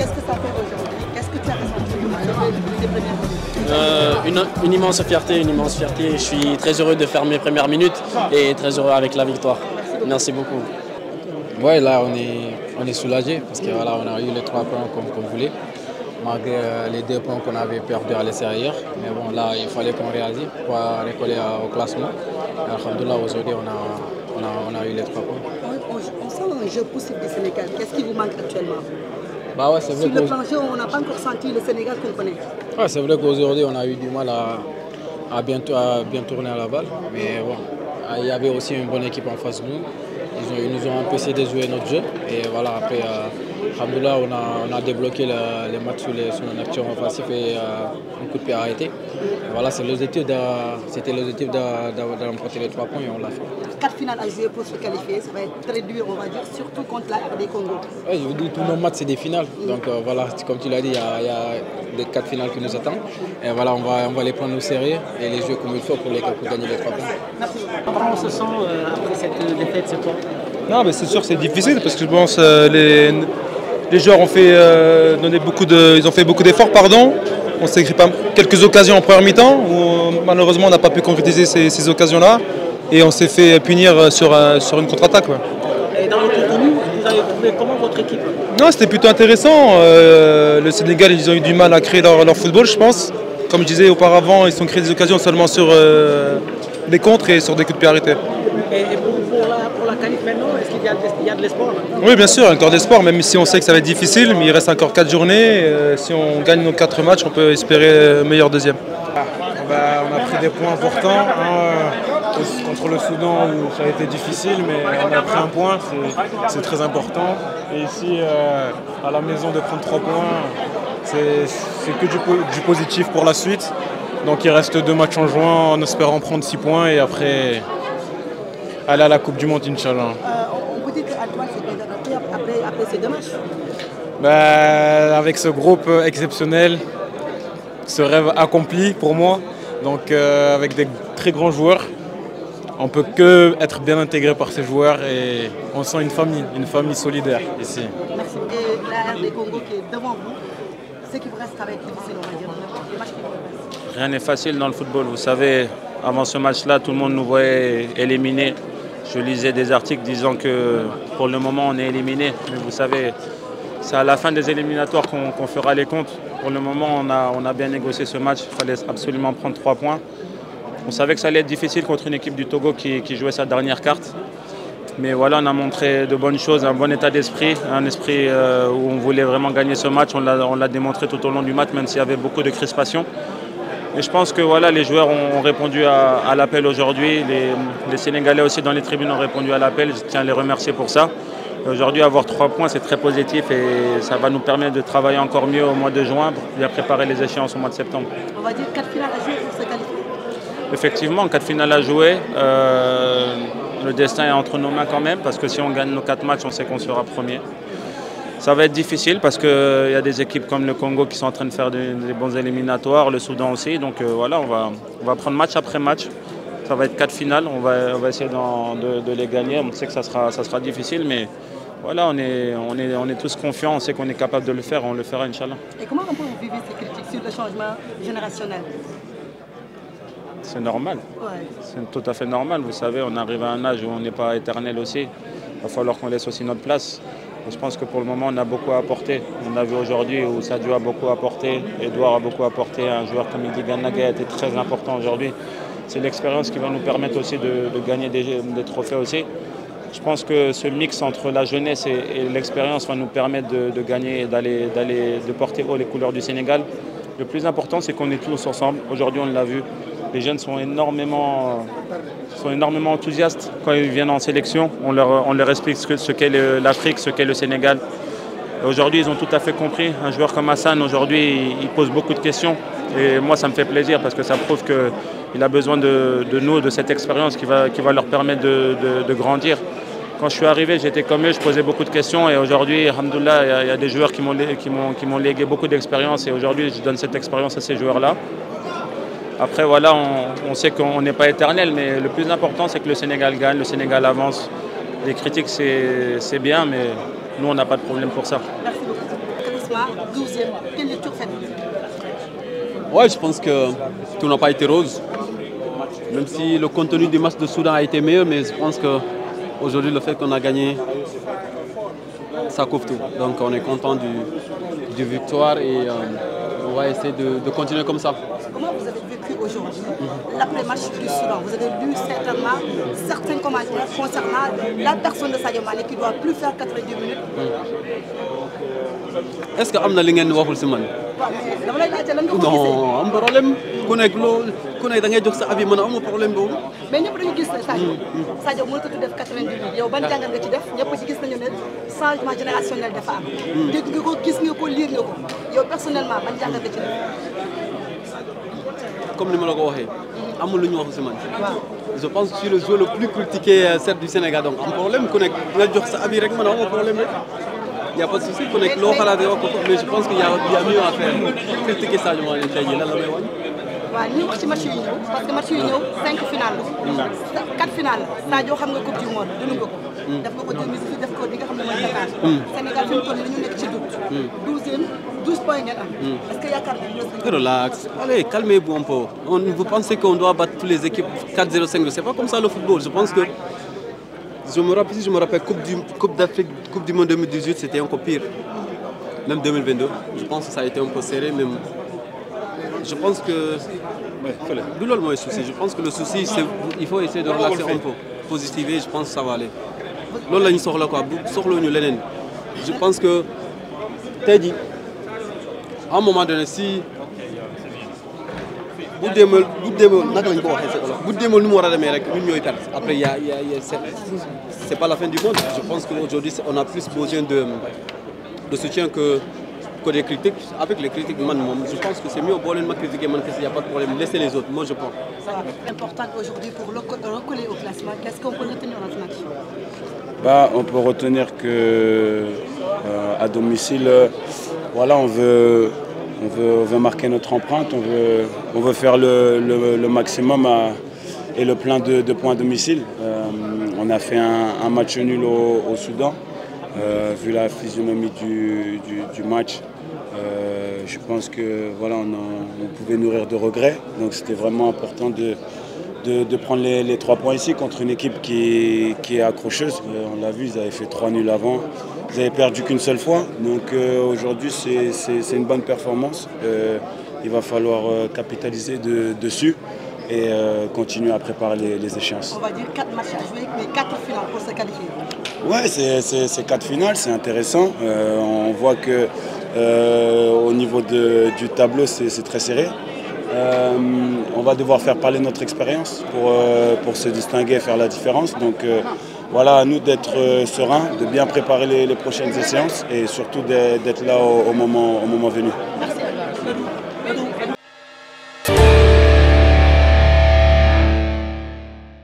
Qu'est-ce que ça fait aujourd'hui? Qu'est-ce que tu as ressenti depuis les premières minutes? Une immense fierté. Je suis très heureux de faire mes premières minutes et très heureux avec la victoire. Merci beaucoup. Ouais, là on est soulagé parce que voilà, on a eu les 3 points comme on voulait, malgré les 2 points qu'on avait perdu à l'extérieur. Mais bon, là il fallait qu'on réagisse pour recoller au classement. Alhamdoulilah, aujourd'hui on a eu les 3 points. On sent un jeu possible du Sénégal. Qu'est-ce qui vous manque actuellement? Bah ouais, c'est vrai. Sur le plan jeu, on n'a pas encore senti le Sénégal qu'on connaît. Ouais, c'est vrai qu'aujourd'hui on a eu du mal à bien tourner à la balle. Mais bon, il y avait aussi une bonne équipe en face de nous. Ils nous ont empêché de jouer notre jeu. Et voilà, après, alhamdoulilah, on a débloqué les matchs sur une action offensive et un coup de pied arrêté. Et voilà, c'était l'objectif d'emporter les 3 points et on l'a fait. 4 finales à jouer pour se qualifier, ça va être très dur, on va dire, surtout contre la RD Congo. Ouais, je vous dis, tous nos matchs, c'est des finales. Donc voilà, comme tu l'as dit, il y a des 4 finales qui nous attendent. Et voilà, on va les prendre au sérieux et les jouer comme il faut pour gagner les 3 points. Merci. Comment on se sent après cette défaite ce soir? Non, mais c'est sûr que c'est difficile parce que je pense les joueurs ont fait, ils ont fait beaucoup d'efforts. On s'est créé quelques occasions en première mi-temps où malheureusement on n'a pas pu concrétiser ces occasions-là et on s'est fait punir sur une contre-attaque. Ouais. Et dans le contenu, vous avez trouvé comment votre équipe? Non, c'était plutôt intéressant. Le Sénégal, ils ont eu du mal à créer leur football, je pense. Comme je disais auparavant, ils ont créé des occasions seulement sur des contres et sur des coups de pied arrêtés. Et pour la qualif maintenant, est-ce qu'il y a de l'espoir? Oui, bien sûr, encore d'espoir, même si on sait que ça va être difficile, mais il reste encore 4 journées. Si on gagne nos 4 matchs, on peut espérer meilleur deuxième. On a pris des points importants contre le Soudan où ça a été difficile, mais on a pris un point, c'est très important. Et ici, à la maison, de prendre 3 points, c'est que du positif pour la suite. Donc il reste 2 matchs en juin en espérant prendre 6 points et après aller à la Coupe du Monde, Inch'Allah. On peut dire qu'Antoine s'est bien adapté après ces 2 matchs. Avec ce groupe exceptionnel, ce rêve accompli pour moi, donc avec des très grands joueurs, on ne peut que être bien intégré par ces joueurs et on sent une famille solidaire ici. Merci. Et la RD Congo qui est devant vous, ce qui vous reste, ça va être difficile, on va dire, les matchs qui vous restent. Rien n'est facile dans le football. Vous savez, avant ce match-là, tout le monde nous voyait éliminés. Je lisais des articles disant que pour le moment on est éliminé. Mais vous savez, c'est à la fin des éliminatoires qu'on fera les comptes. Pour le moment, on a bien négocié ce match. Il fallait absolument prendre 3 points. On savait que ça allait être difficile contre une équipe du Togo qui jouait sa dernière carte. Mais voilà, on a montré de bonnes choses, un bon état d'esprit, un esprit où on voulait vraiment gagner ce match. On l'a démontré tout au long du match, même s'il y avait beaucoup de crispation. Et je pense que voilà, les joueurs ont répondu à l'appel aujourd'hui. Les Sénégalais aussi dans les tribunes ont répondu à l'appel. Je tiens à les remercier pour ça. Aujourd'hui, avoir 3 points, c'est très positif et ça va nous permettre de travailler encore mieux au mois de juin pour bien préparer les échéances au mois de septembre. On va dire 4 finales à jouer pour se qualifier. Effectivement, 4 finales à jouer. Le destin est entre nos mains quand même parce que si on gagne nos 4 matchs, on sait qu'on sera premier. Ça va être difficile parce qu'il y a des équipes comme le Congo qui sont en train de faire des bons éliminatoires, le Soudan aussi. Donc voilà, on va prendre match après match. Ça va être 4 finales, on va essayer de les gagner. On sait que ça sera difficile, mais voilà, on est tous confiants, on sait qu'on est capable de le faire, on le fera, Inch'Allah. Et comment on peut vivre ces critiques sur le changement générationnel? C'est normal, Ouais. c'est tout à fait normal. Vous savez, on arrive à un âge où on n'est pas éternel aussi. Il va falloir qu'on laisse aussi notre place. Et je pense que pour le moment, on a beaucoup à apporter. On a vu aujourd'hui où Sadio a beaucoup apporté, Edouard a beaucoup apporté. Un joueur comme Idi Ganaga a été très important aujourd'hui. C'est l'expérience qui va nous permettre aussi de gagner des trophées aussi. Je pense que ce mix entre la jeunesse et l'expérience va nous permettre de gagner et de porter haut les couleurs du Sénégal. Le plus important, c'est qu'on est tous ensemble. Aujourd'hui, on l'a vu. Les jeunes sont énormément enthousiastes quand ils viennent en sélection. On leur explique ce qu'est l'Afrique, ce qu'est le Sénégal. Aujourd'hui, ils ont tout à fait compris. Un joueur comme Hassan, aujourd'hui, il pose beaucoup de questions. Et moi, ça me fait plaisir parce que ça prouve qu'il a besoin de nous, de cette expérience qui va leur permettre de grandir. Quand je suis arrivé, j'étais comme eux, je posais beaucoup de questions. Et aujourd'hui, alhamdoulilah, il y a des joueurs qui m'ont légué beaucoup d'expérience. Et aujourd'hui, je donne cette expérience à ces joueurs-là. Après, voilà, on sait qu'on n'est pas éternel, mais le plus important, c'est que le Sénégal gagne, le Sénégal avance. Les critiques, c'est bien, mais nous, on n'a pas de problème pour ça. Merci beaucoup. actuellement 12e. Quelle lecture faites-vous? Ouais, je pense que tout n'a pas été rose. Même si le contenu du match de Soudan a été meilleur, mais je pense qu'aujourd'hui, le fait qu'on a gagné, ça couvre tout. Donc on est content du victoire et on va essayer de continuer comme ça. Comment vous avez vécu aujourd'hui l'après-match du Soudan? Vous avez lu certainement certains commentaires concernant la personne de Sadio Mané qui ne doit plus faire 90 minutes. Est-ce que Amna Lingen waxul si man? Non, am problème. Ku nekk da ngay jox sa avis man am problème boobu. Mais ñëpp dañu gis ne Sadio mënatu def 90 minutes yow ban jàngat nga ci def ñëpp ci gis nañu ne changement générationnel dafa am. Dégg nga ko gis nga ko lire nga ko yow personnellement ban jàngat nga ci def. Comme ni ma la ko waxee amul lu ñu wax si man. Je pense que je suis le joueur le plus critiqué du Sénégal donc am problème ku nekk nga jox sa avis rek man am problème rek. Il n'y a pas de souci, mais je pense qu'il y a mieux à faire. Critiquer Sadio Mané tey jii lan la may wàññi. waaw ñu wax ci match yu ñëw parce que match yu ñëw 5 finales la. 4 finales la Sadio xam nga coupe du monde dund nga ko. def nga ko 2018 def ko li nga xam ne mooy Dakar. Sénégal fi mu toll nii dañu nekk ci doute. 12e 12 points ngeen am. est-ce que yaakaar nga. Relax, allez, calmez-vous un peu. Vous pensez qu'on doit battre toutes les équipes 4-0, 5-0, c'est pas comme ça le football. Je pense que je me rappelle Coupe d'Afrique, Coupe du Monde 2018, c'était encore pire. Même 2022, je pense que ça a été un peu serré. Même. Je pense que... Je pense que le souci, c'est qu'il faut essayer de relaxer un peu, positiver, je pense que ça va aller. Je pense que, Teddy, à un moment donné, si... Après, c'est pas la fin du monde. Je pense qu'aujourd'hui, on a plus besoin de soutien que des critiques. Avec les critiques, je pense que c'est mieux au bon de critiquer, il n'y a pas de problème. Laissez les autres, moi je pense. C'est important aujourd'hui pour recoller au classement. Qu'est-ce qu'on peut retenir dans ce match? On peut retenir que à domicile, voilà, on veut marquer notre empreinte, on veut faire le maximum et le plein de points à domicile. On a fait un match nul au Soudan, vu la physionomie du match. Je pense que voilà, on pouvait nourrir de regrets, donc c'était vraiment important de prendre les 3 points ici contre une équipe qui est accrocheuse. On l'a vu, ils avaient fait 3 nuls avant. Ils n'avaient perdu qu'une seule fois, donc aujourd'hui c'est une bonne performance. Il va falloir capitaliser dessus et continuer à préparer les échéances. On va dire 4 matchs à jouer, mais 4 finales pour se qualifier. Ouais, c'est 4 finales, c'est intéressant. On voit que au niveau du tableau, c'est très serré. On va devoir faire parler notre expérience pour se distinguer et faire la différence. Donc voilà, à nous d'être sereins, de bien préparer les prochaines séances et surtout d'être là au moment venu. Merci.